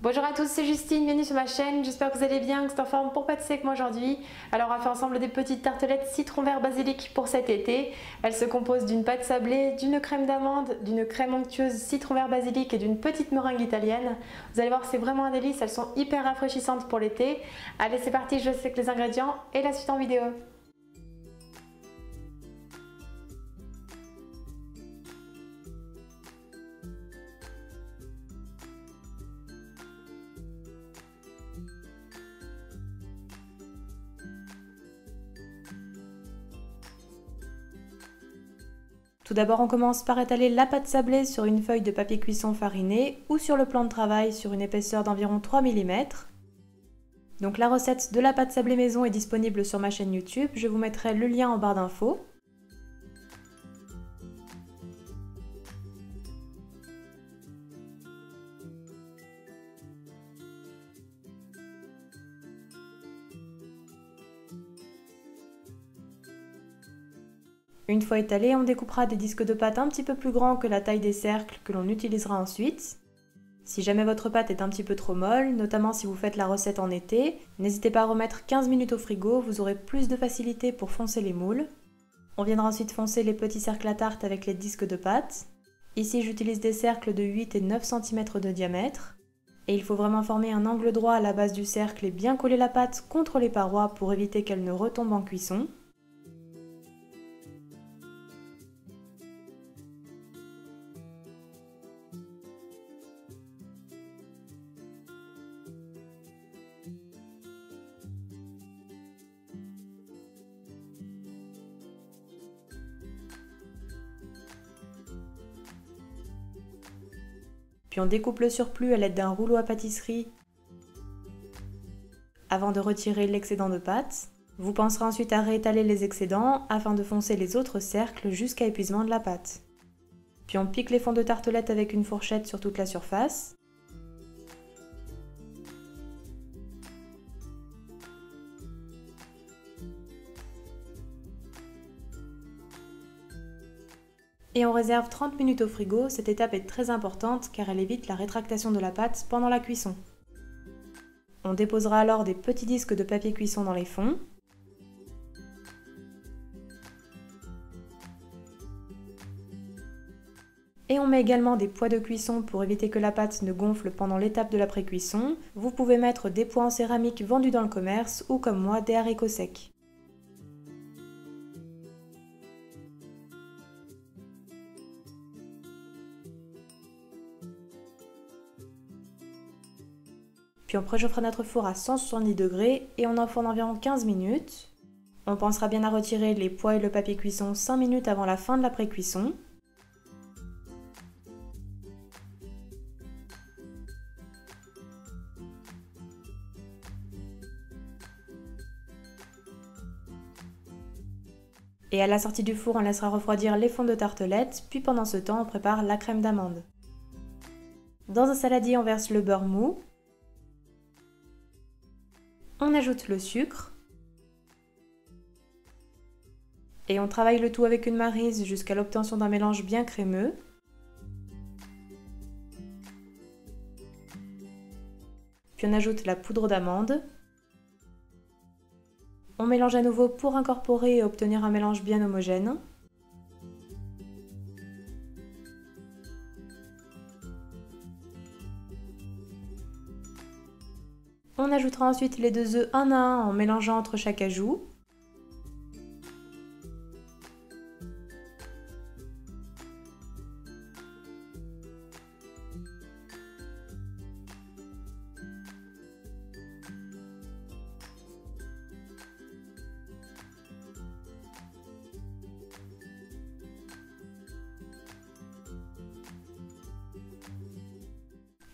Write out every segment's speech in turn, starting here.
Bonjour à tous, c'est Justine, bienvenue sur ma chaîne, j'espère que vous allez bien, que vous êtes en forme pour pâtisser avec moi aujourd'hui. Alors on va faire ensemble des petites tartelettes citron vert basilic pour cet été. Elles se composent d'une pâte sablée, d'une crème d'amande, d'une crème onctueuse citron vert basilic et d'une petite meringue italienne. Vous allez voir, c'est vraiment un délice, elles sont hyper rafraîchissantes pour l'été. Allez, c'est parti, je sais que les ingrédients et la suite en vidéo. Tout d'abord, on commence par étaler la pâte sablée sur une feuille de papier cuisson fariné ou sur le plan de travail sur une épaisseur d'environ 3 mm. Donc la recette de la pâte sablée maison est disponible sur ma chaîne YouTube, je vous mettrai le lien en barre d'infos. Une fois étalé, on découpera des disques de pâte un petit peu plus grands que la taille des cercles que l'on utilisera ensuite. Si jamais votre pâte est un petit peu trop molle, notamment si vous faites la recette en été, n'hésitez pas à remettre 15 minutes au frigo, vous aurez plus de facilité pour foncer les moules. On viendra ensuite foncer les petits cercles à tarte avec les disques de pâte. Ici j'utilise des cercles de 8 et 9 cm de diamètre. Et il faut vraiment former un angle droit à la base du cercle et bien coller la pâte contre les parois pour éviter qu'elle ne retombe en cuisson. Puis on découpe le surplus à l'aide d'un rouleau à pâtisserie avant de retirer l'excédent de pâte. Vous penserez ensuite à réétaler les excédents afin de foncer les autres cercles jusqu'à épuisement de la pâte. Puis on pique les fonds de tartelette avec une fourchette sur toute la surface. Et on réserve 30 minutes au frigo, cette étape est très importante car elle évite la rétractation de la pâte pendant la cuisson. On déposera alors des petits disques de papier cuisson dans les fonds. Et on met également des pois de cuisson pour éviter que la pâte ne gonfle pendant l'étape de la pré-cuisson. Vous pouvez mettre des pois en céramique vendus dans le commerce ou comme moi des haricots secs. Puis on préchauffera notre four à 170 degrés et on enfourne environ 15 minutes. On pensera bien à retirer les pois et le papier cuisson 5 minutes avant la fin de la pré-cuisson. Et à la sortie du four, on laissera refroidir les fonds de tartelette, puis pendant ce temps, on prépare la crème d'amande. Dans un saladier, on verse le beurre mou. On ajoute le sucre. Et on travaille le tout avec une maryse jusqu'à l'obtention d'un mélange bien crémeux. Puis on ajoute la poudre d'amande. On mélange à nouveau pour incorporer et obtenir un mélange bien homogène. On ajoutera ensuite les 2 œufs un à un en mélangeant entre chaque ajout.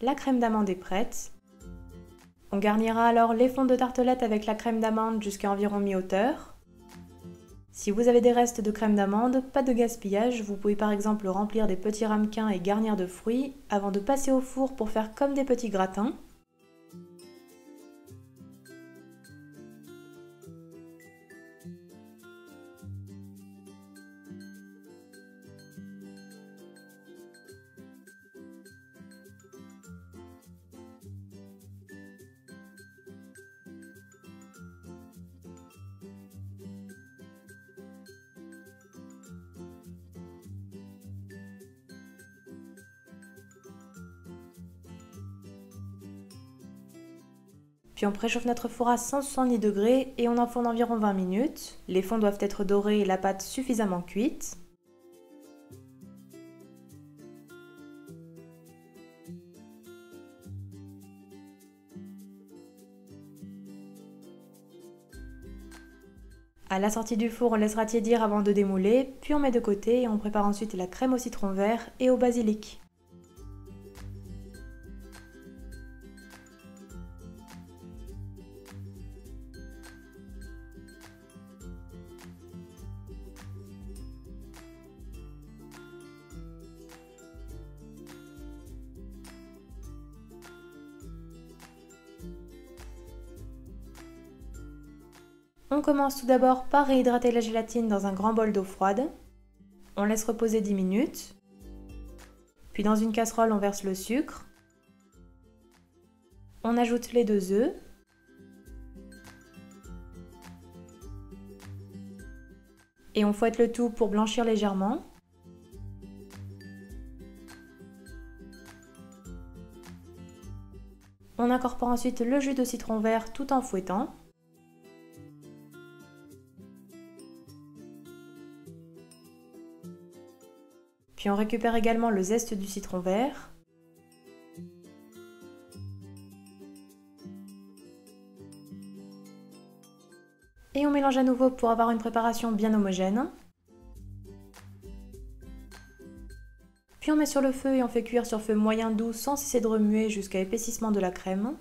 La crème d'amande est prête. On garnira alors les fonds de tartelette avec la crème d'amande jusqu'à environ mi-hauteur. Si vous avez des restes de crème d'amande, pas de gaspillage, vous pouvez par exemple remplir des petits ramequins et garnir de fruits avant de passer au four pour faire comme des petits gratins. Puis on préchauffe notre four à 170 degrés et on enfourne environ 20 minutes. Les fonds doivent être dorés et la pâte suffisamment cuite. À la sortie du four, on laissera tiédir avant de démouler, puis on met de côté et on prépare ensuite la crème au citron vert et au basilic. On commence tout d'abord par réhydrater la gélatine dans un grand bol d'eau froide. On laisse reposer 10 minutes. Puis dans une casserole, on verse le sucre. On ajoute les 2 œufs. Et on fouette le tout pour blanchir légèrement. On incorpore ensuite le jus de citron vert tout en fouettant. Puis on récupère également le zeste du citron vert. Et on mélange à nouveau pour avoir une préparation bien homogène. Puis on met sur le feu et on fait cuire sur feu moyen doux sans cesser de remuer jusqu'à épaississement de la crème.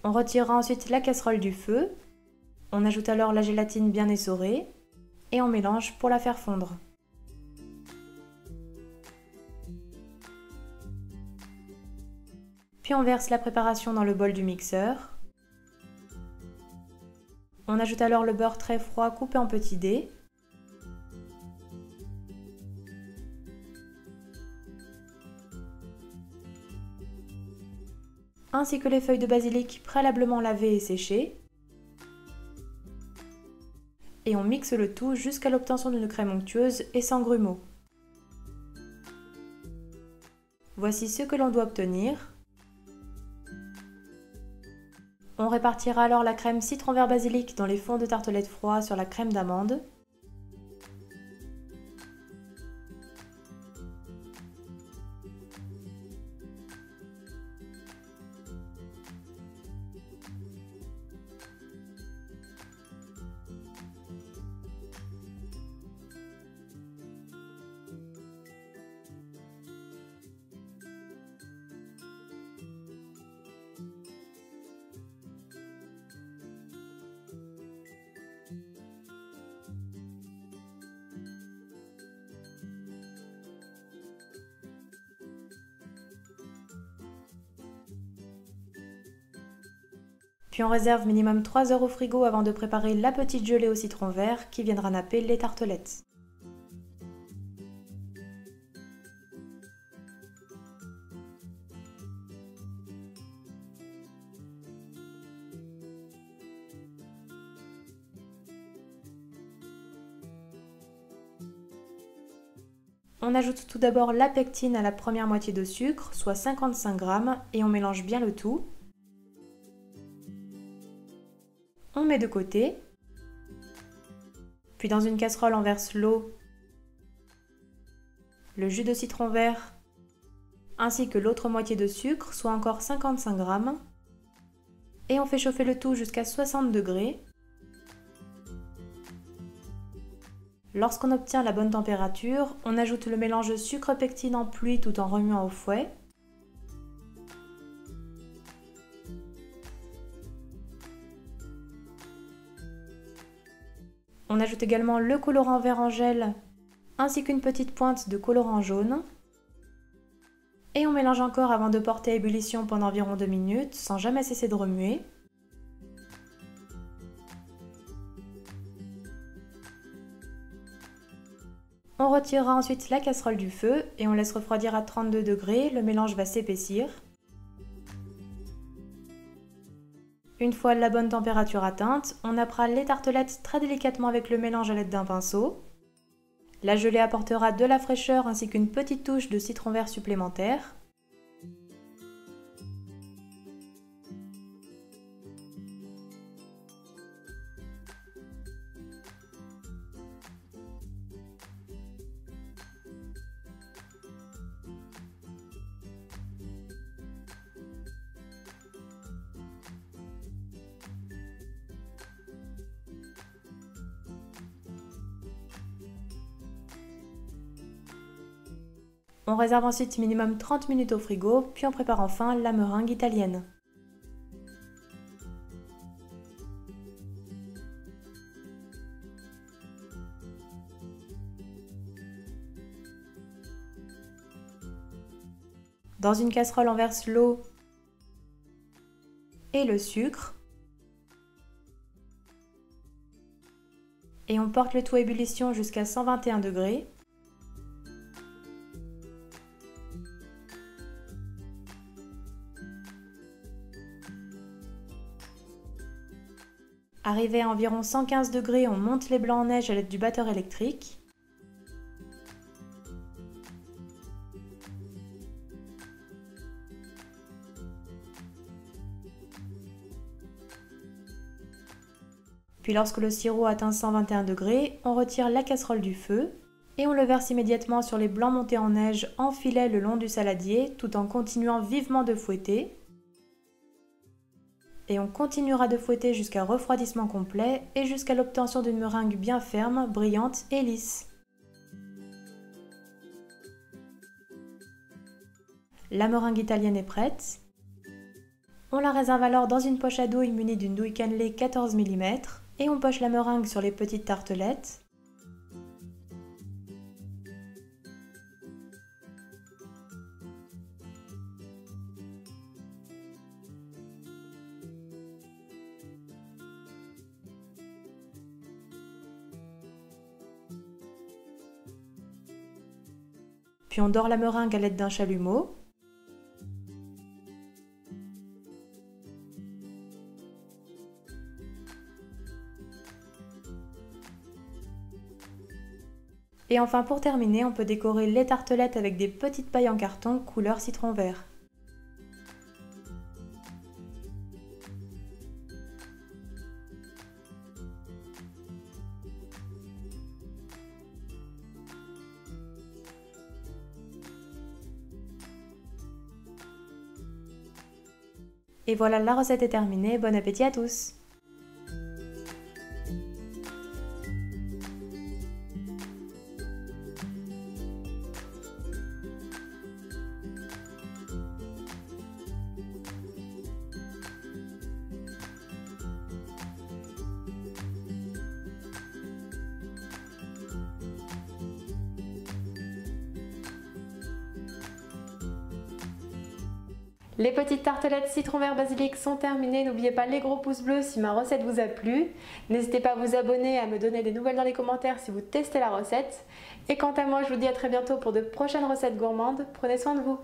On retirera ensuite la casserole du feu, on ajoute alors la gélatine bien essorée et on mélange pour la faire fondre. Puis on verse la préparation dans le bol du mixeur. On ajoute alors le beurre très froid coupé en petits dés. Ainsi que les feuilles de basilic préalablement lavées et séchées. Et on mixe le tout jusqu'à l'obtention d'une crème onctueuse et sans grumeaux. Voici ce que l'on doit obtenir. On répartira alors la crème citron vert basilic dans les fonds de tartelettes froids sur la crème d'amande. Puis on réserve minimum 3 heures au frigo avant de préparer la petite gelée au citron vert qui viendra napper les tartelettes. On ajoute tout d'abord la pectine à la première moitié de sucre, soit 55 g, et on mélange bien le tout. On met de côté. Puis dans une casserole, on verse l'eau, le jus de citron vert, ainsi que l'autre moitié de sucre, soit encore 55 g. Et on fait chauffer le tout jusqu'à 60 degrés. Lorsqu'on obtient la bonne température, on ajoute le mélange sucre-pectine en pluie tout en remuant au fouet. On ajoute également le colorant vert en gel ainsi qu'une petite pointe de colorant jaune. Et on mélange encore avant de porter à ébullition pendant environ 2 minutes sans jamais cesser de remuer. On retirera ensuite la casserole du feu et on laisse refroidir à 32 degrés, le mélange va s'épaissir. Une fois la bonne température atteinte, on nappera les tartelettes très délicatement avec le mélange à l'aide d'un pinceau. La gelée apportera de la fraîcheur ainsi qu'une petite touche de citron vert supplémentaire. On réserve ensuite minimum 30 minutes au frigo, puis on prépare enfin la meringue italienne. Dans une casserole, on verse l'eau et le sucre. Et on porte le tout à ébullition jusqu'à 121 degrés. Arrivé à environ 115 degrés, on monte les blancs en neige à l'aide du batteur électrique. Puis lorsque le sirop atteint 121 degrés, on retire la casserole du feu et on le verse immédiatement sur les blancs montés en neige en filet le long du saladier tout en continuant vivement de fouetter. Et on continuera de fouetter jusqu'à refroidissement complet et jusqu'à l'obtention d'une meringue bien ferme, brillante et lisse. La meringue italienne est prête. On la réserve alors dans une poche à douille munie d'une douille cannelée 14 mm et on poche la meringue sur les petites tartelettes. Puis on dore la meringue à l'aide d'un chalumeau. Et enfin pour terminer, on peut décorer les tartelettes avec des petites pailles en carton couleur citron vert. Et voilà, la recette est terminée, bon appétit à tous! Les petites tartelettes citron vert basilic sont terminées. N'oubliez pas les gros pouces bleus si ma recette vous a plu. N'hésitez pas à vous abonner et à me donner des nouvelles dans les commentaires si vous testez la recette. Et quant à moi, je vous dis à très bientôt pour de prochaines recettes gourmandes. Prenez soin de vous.